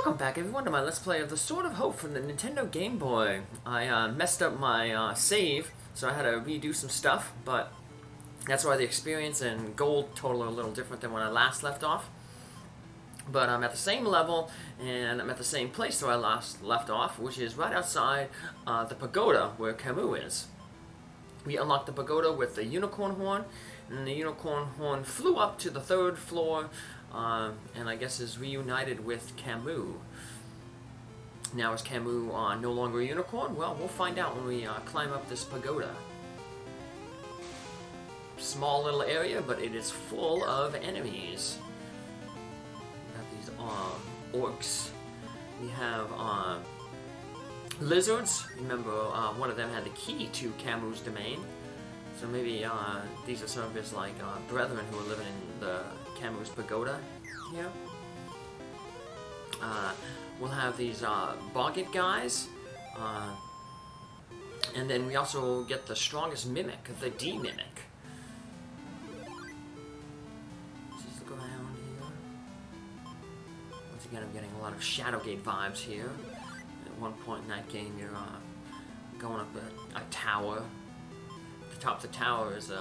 Welcome back everyone to my Let's Play of The Sword of Hope from the Nintendo Game Boy. I messed up my save, so I had to redo some stuff, but that's why the experience and gold total are a little different than when I last left off. But I'm at the same level, and I'm at the same place where I last left off, which is right outside the pagoda where Camus is. We unlocked the pagoda with the unicorn horn, and the unicorn horn flew up to the 3rd floor, and I guess is reunited with Camus. Now is Camus no longer a unicorn? Well, we'll find out when we climb up this pagoda. Small little area, but it is full of enemies. We have these orcs. We have lizards. Remember, one of them had the key to Camus' domain. So maybe these are some of his brethren who are living in the Camus pagoda here. We'll have these boggart guys, and then we also get the strongest mimic, the D mimic. Let's just look around here. Once again, I'm getting a lot of Shadowgate vibes here. At one point in that game, you're going up a tower. At the top of the tower is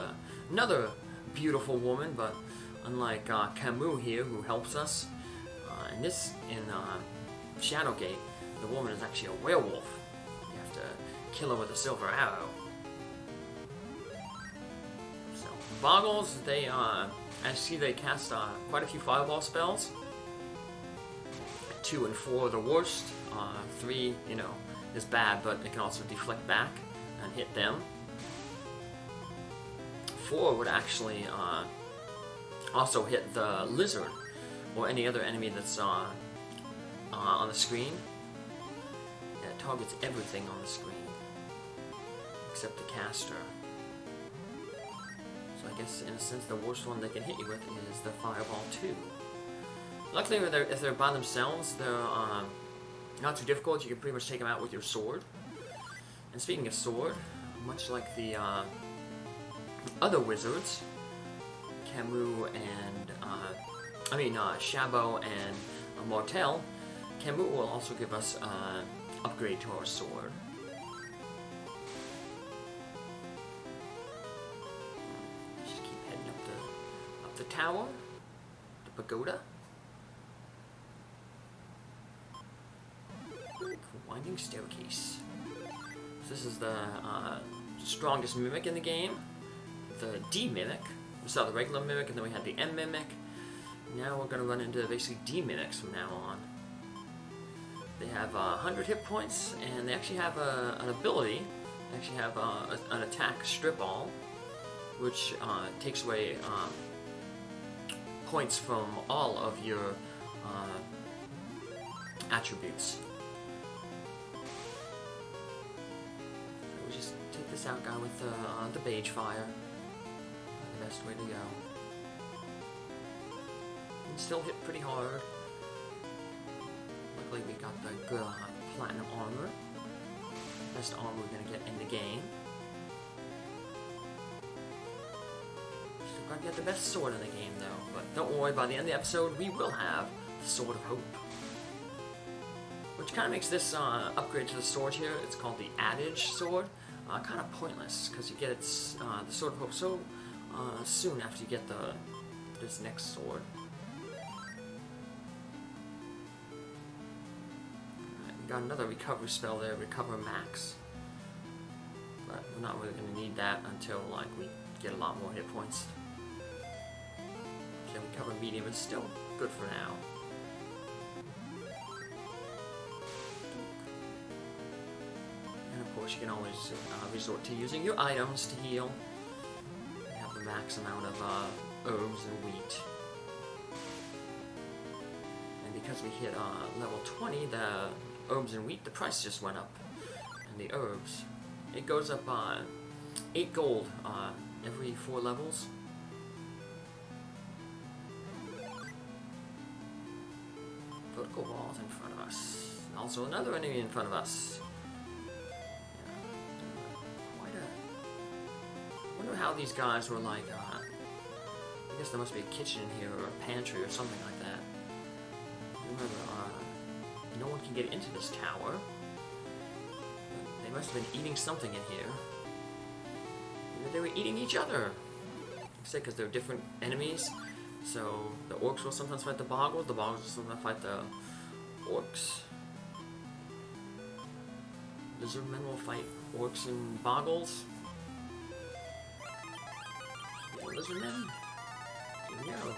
another beautiful woman, but unlike Camus here, who helps us, in Shadowgate, the woman is actually a werewolf. You have to kill her with a silver arrow. So, Boggles, they, I see they cast quite a few fireball spells. 2 and 4 are the worst. 3, is bad, but it can also deflect back and hit them. 4 would actually also hit the lizard or any other enemy that's on the screen. Yeah, it targets everything on the screen except the caster. So I guess in a sense the worst one they can hit you with is the Fireball 2. Luckily, if they're by themselves, they're not too difficult. You can pretty much take them out with your sword. And speaking of sword, much like the other wizards, Camus and Chabot and Mortel, Camus will also give us upgrade to our sword. Just keep heading up the tower, the pagoda. Winding staircase. So this is the strongest mimic in the game, the D mimic. We saw the regular mimic, and then we had the M mimic. Now we're going to run into basically D mimics from now on. They have 100 hit points, and they actually have an ability. They actually have an attack, Strip All, which takes away points from all of your attributes. So we just take this out guy with the Beige Fire. The best way to go. And still hit pretty hard. Luckily we got the good platinum armor. Best armor we're gonna get in the game. Still gotta get the best sword in the game though. But don't worry, by the end of the episode we will have the Sword of Hope. Which kind of makes this upgrade to the sword here, it's called the Adage Sword, kind of pointless, because you get its the Sword of Hope so soon after you get this next sword. Alright, we got another recovery spell there, Recover Max. But we're not really going to need that until we get a lot more hit points. So Recover Medium is still good for now. And of course you can always resort to using your items to heal. The max amount of herbs and wheat. And because we hit level 20, the herbs and wheat, the price just went up. And the herbs, it goes up 8 gold every 4 levels. Vertical walls in front of us. Also another enemy in front of us. I wonder how these guys were I guess there must be a kitchen in here or a pantry or something like that. I remember can get into this tower. They must have been eating something in here. Maybe they were eating each other. Like I said, because they're different enemies. So the orcs will sometimes fight the boggles will sometimes fight the orcs. Lizard men will fight orcs and boggles. Lizard men. Here we go.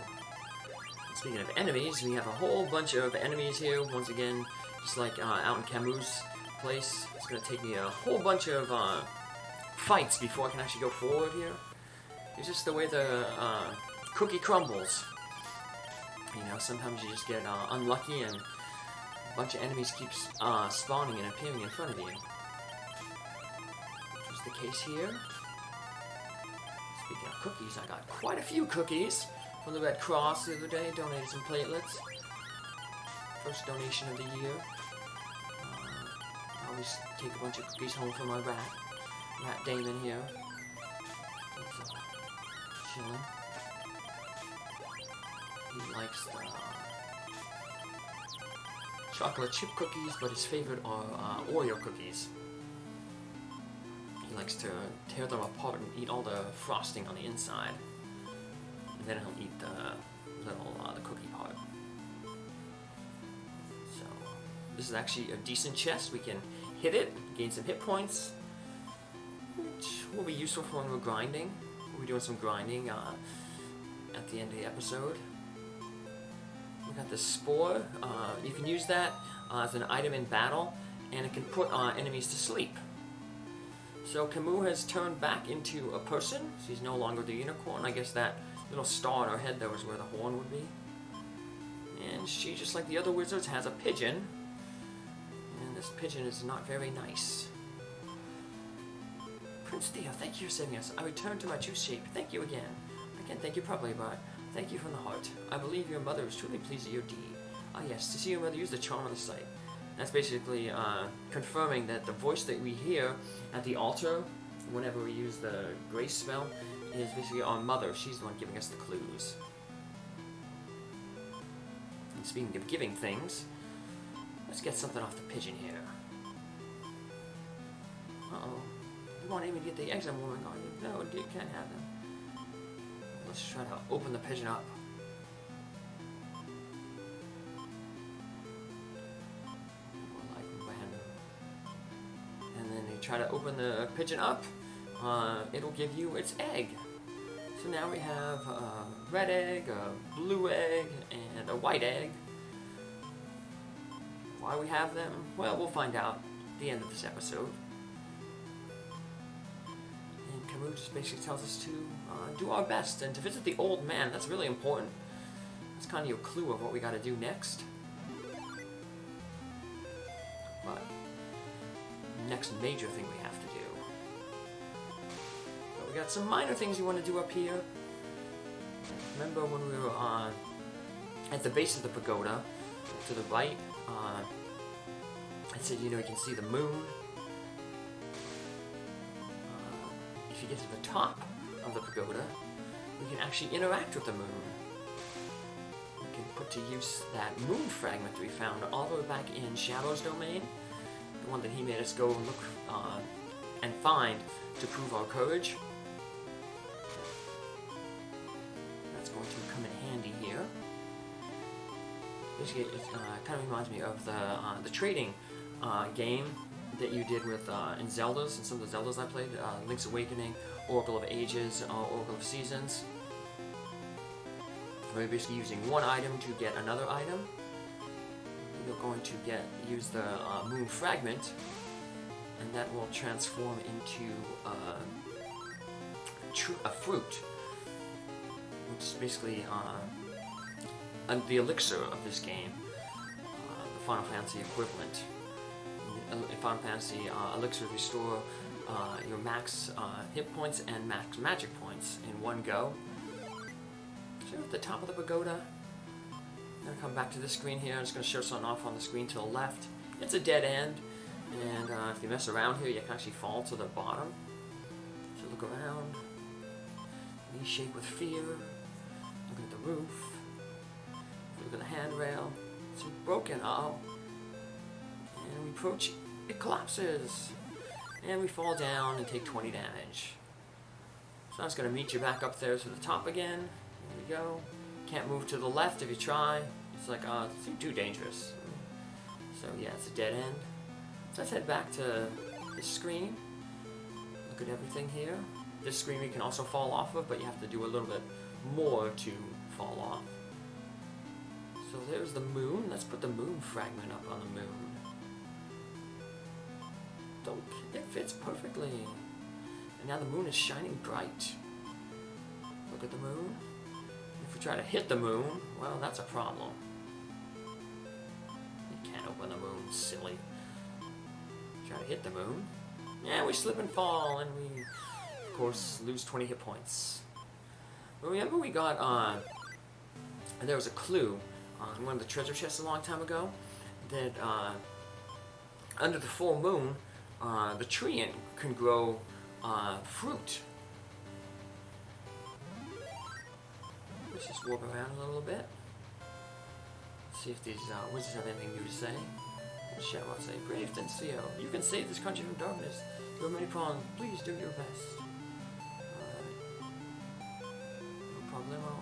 Speaking of enemies, we have a whole bunch of enemies here. Once again, just like out in Camus' place, it's going to take me a whole bunch of fights before I can actually go forward here. It's just the way the cookie crumbles. You know, sometimes you just get unlucky and a bunch of enemies keep spawning and appearing in front of you. Which is the case here. Speaking of cookies, I got quite a few cookies from the Red Cross the other day. Donated some platelets. First donation of the year. I always take a bunch of cookies home for my rat Damon here. He's chilling. He likes the chocolate chip cookies, but his favorite are Oreo cookies. He likes to tear them apart and eat all the frosting on the inside. And then he'll eat the little the cookie part. So this is actually a decent chest. We can hit it, gain some hit points, which will be useful for when we're grinding. We'll be doing some grinding at the end of the episode. We got the spore. You can use that as an item in battle, and it can put enemies to sleep. So Camus has turned back into a person, so he's no longer the unicorn. I guess that little star on her head there was where the horn would be. And she, just like the other wizards, has a pigeon. And this pigeon is not very nice. Prince Theo, thank you for saving us. I returned to my true shape. Thank you again. I can't thank you properly, but thank you from the heart. I believe your mother is truly pleased at your deed. Ah yes, to see your mother use the charm of the sight. That's basically confirming that the voice that we hear at the altar whenever we use the grace spell is basically our mother. She's the one giving us the clues. And speaking of giving things, let's get something off the pigeon here. Uh-oh. You want Amy to get the eggs I'm warming on you? No, you can't have them. Let's try to open the pigeon up. And then you try to open the pigeon up, it'll give you its egg. So now we have a red egg, a blue egg, and a white egg. Why we have them? Well, we'll find out at the end of this episode. And Camus just basically tells us to do our best and to visit the old man. That's really important. That's kind of your clue of what we got to do next. But next major thing we have to do. But we got some minor things we want to do up here. Remember when we were at the base of the pagoda, to the right, I said, you know, you can see the moon. If you get to the top of the pagoda, we can actually interact with the moon. We can put to use that moon fragment that we found all the way back in Shadow's domain. The one that he made us go and look and find to prove our courage. That's going to come in handy here. Basically, it kind of reminds me of the trading game that you did with in Zeldas, and some of the Zeldas I played, Link's Awakening, Oracle of Ages, Oracle of Seasons. Where you're basically using one item to get another item. You're going to use the moon fragment, and that will transform into a fruit, which is basically the elixir of this game, the Final Fantasy equivalent. In Final Fantasy, elixirs restore your max hit points and max magic points in one go. So at the top of the pagoda, I'm going to come back to this screen here. I'm just going to show something off on the screen to the left. It's a dead end, and if you mess around here, you can actually fall to the bottom. So look around, knees shake with fear, look at the roof, look at the handrail. It's broken. Uh-oh. approach, it collapses. And we fall down and take 20 damage. So I'm just going to meet you back up there to the top again. There we go. Can't move to the left if you try. It's like, it's too dangerous. So yeah, it's a dead end. So let's head back to this screen. Look at everything here. This screen we can also fall off of, but you have to do a little bit more to fall off. So there's the moon. Let's put the moon fragment up on the moon. It fits perfectly. And now the moon is shining bright. Look at the moon. If we try to hit the moon, well, that's a problem. You can't open the moon, silly. Try to hit the moon. Yeah, we slip and fall, and we, of course, lose 20 hit points. But remember we got, there was a clue on one of the treasure chests a long time ago that, under the full moon, the tree can grow fruit. Let's just walk around a little bit. See if these wizards have anything new to say. What shall I say? Brave Prince Theo, you can save this country from darkness. You have many problems. Please do your best. No problemo.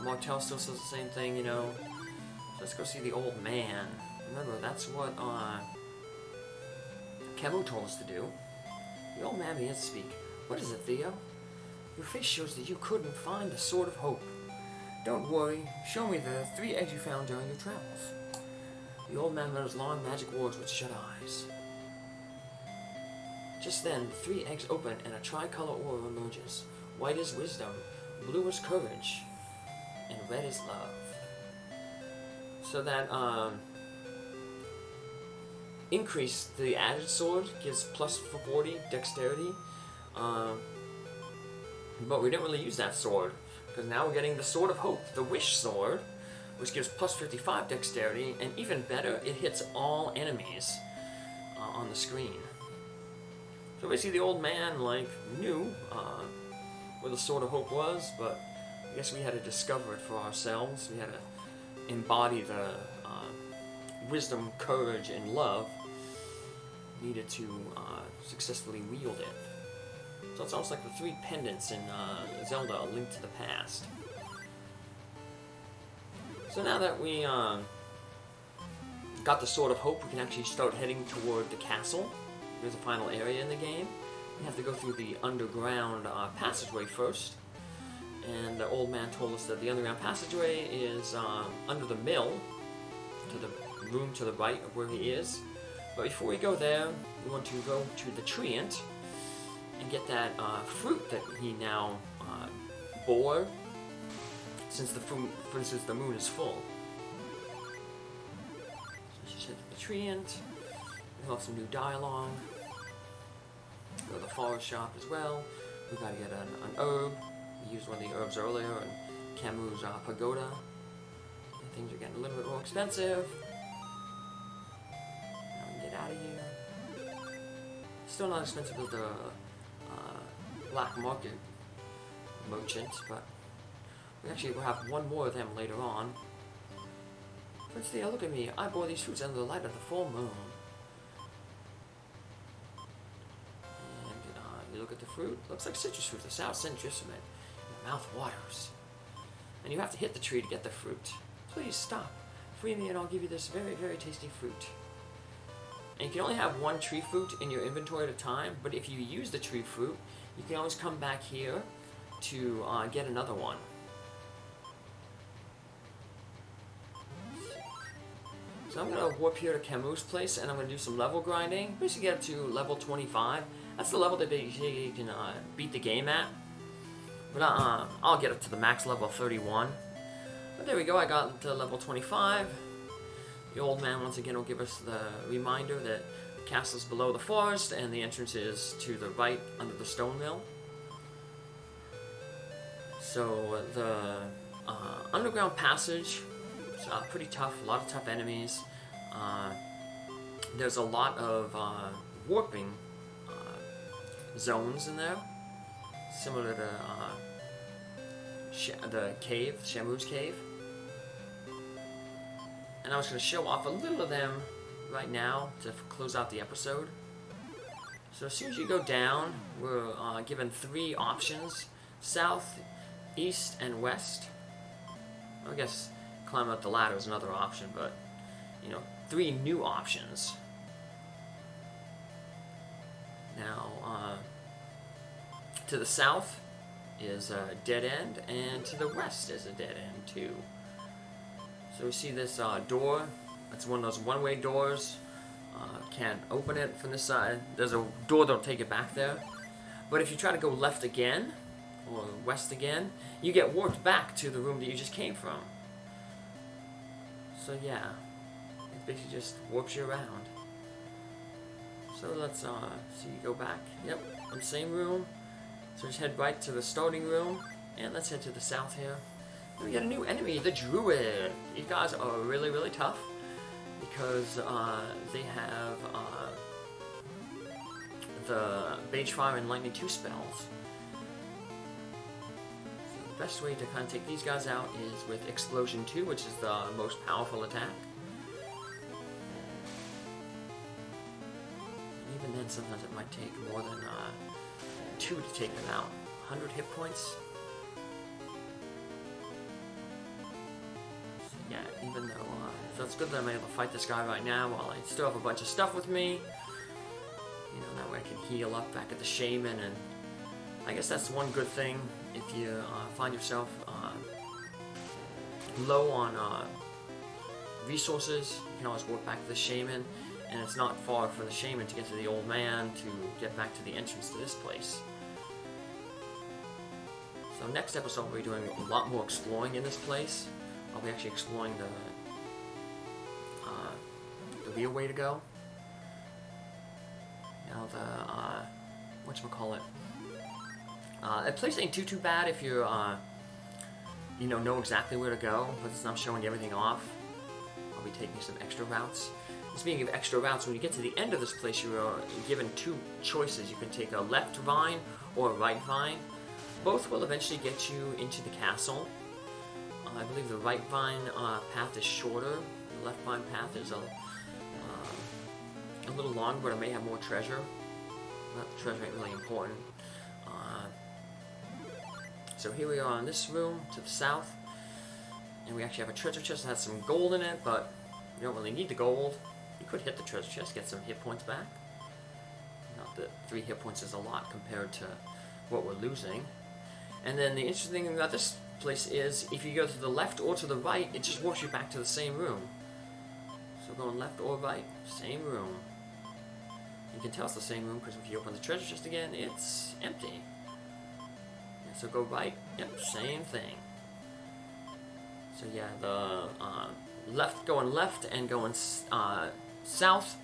Martel still says the same thing, you know. So let's go see the old man. Remember, that's what Camus told us to do. The old man began to speak. What is it, Theo? Your face shows that you couldn't find the Sword of Hope. Don't worry. Show me the 3 eggs you found during your travels. The old man muttered long magic words with shut eyes. Just then, the 3 eggs open and a tricolor aura emerges. White is wisdom, blue is courage, and red is love. So that, increase the added sword gives plus 40 dexterity, but we didn't really use that sword because now we're getting the Sword of Hope, the Wish Sword, which gives plus 55 dexterity, and even better, it hits all enemies on the screen. So basically, the old man knew where the Sword of Hope was, but I guess we had to discover it for ourselves. We had to embody the wisdom, courage, and love needed to successfully wield it. So it's almost like the 3 pendants in Zelda, A Link to the Past. So now that we got the Sword of Hope, we can actually start heading toward the castle. There's a final area in the game. We have to go through the underground passageway first. And the old man told us that the underground passageway is under the mill, to the room to the right of where he is. But before we go there, we want to go to the treant and get that fruit that he now bore, since the moon is full. So she said the treant. We'll have some new dialogue. Go to the forest shop as well. We gotta get an herb. We used one of the herbs earlier in Camus' pagoda. And things are getting a little bit more expensive. Now we can get out of here. Still not expensive as the black market merchant, but we actually will have one more of them later on. Prince Theo, look at me. I bore these fruits under the light of the full moon. And you look at the fruit. Looks like citrus fruit. The sour scent drifts from it. Your mouth waters. And you have to hit the tree to get the fruit. Please stop. Free me and I'll give you this very, very tasty fruit. And you can only have 1 tree fruit in your inventory at a time, but if you use the tree fruit, you can always come back here to get another one. So I'm going to warp here to Camus' place, and I'm going to do some level grinding. Basically get up to level 25. That's the level that you can beat the game at. But I'll get up to the max level of 31. But there we go, I got to level 25. The old man once again will give us the reminder that the castle is below the forest and the entrance is to the right under the stone mill. So the underground passage is pretty tough, a lot of tough enemies. There's a lot of warping zones in there, similar to the cave, Shamu's cave. And I was going to show off a little of them right now to close out the episode. So as soon as you go down, we're given 3 options: south, east, and west. I guess climb up the ladder is another option, but, 3 new options. Now, to the south is a dead end, and to the west is a dead end too. So we see this door. It's one of those one-way doors. Can't open it from this side. There's a door that'll take it back there. But if you try to go left again, or west again, you get warped back to the room that you just came from. So yeah, it basically just warps you around. So let's see, you go back. Yep, in the same room. So just head right to the starting room, and let's head to the south here. And we got a new enemy, the Druid. These guys are really, really tough because they have the Mage Fire and Lightning 2 spells. So the best way to kind of take these guys out is with Explosion 2, which is the most powerful attack. And even then, sometimes it might take more than 2 to take them out. 100 hit points. So yeah, even though so it's good that I'm able to fight this guy right now while I still have a bunch of stuff with me. That way I can heal up back at the Shaman, and I guess that's one good thing if you find yourself low on resources. You can always walk back to the Shaman, and it's not far for the Shaman to get to the Old Man to get back to the entrance to this place. So next episode we'll be doing a lot more exploring in this place. I'll be actually exploring the real way to go. Now the whatchamacallit. That place ain't too bad if you know exactly where to go, but it's not showing you everything off. I'll be taking some extra routes. And speaking of extra routes, when you get to the end of this place, you are given 2 choices. You can take a left vine or a right vine. Both will eventually get you into the castle. I believe the right vine path is shorter. The left vine path is a little longer, but it may have more treasure. But the treasure ain't really important. So here we are in this room to the south, and we actually have a treasure chest that has some gold in it, but you don't really need the gold. You could hit the treasure chest, get some hit points back. Not that 3 hit points is a lot compared to what we're losing. And then the interesting thing about this place is, if you go to the left or to the right, it just walks you back to the same room. So going left or right, same room. You can tell it's the same room because if you open the treasure chest again, it's empty. And so go right, yep, same thing. So yeah, the going left and going south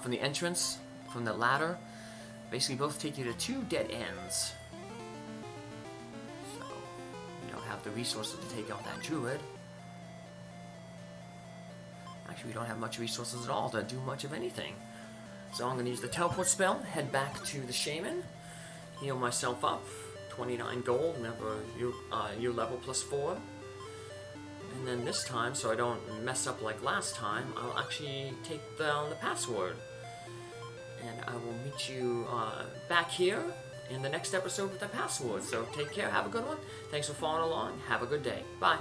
from the entrance, from the ladder, basically both take you to 2 dead ends. So you don't have the resources to take out that Druid. Actually, we don't have much resources at all to do much of anything. So I'm going to use the teleport spell, head back to the Shaman, heal myself up, 29 gold, remember your level +4. And then this time, so I don't mess up like last time, I'll actually take down the password. And I will meet you back here in the next episode with the password. So take care, have a good one. Thanks for following along, have a good day. Bye.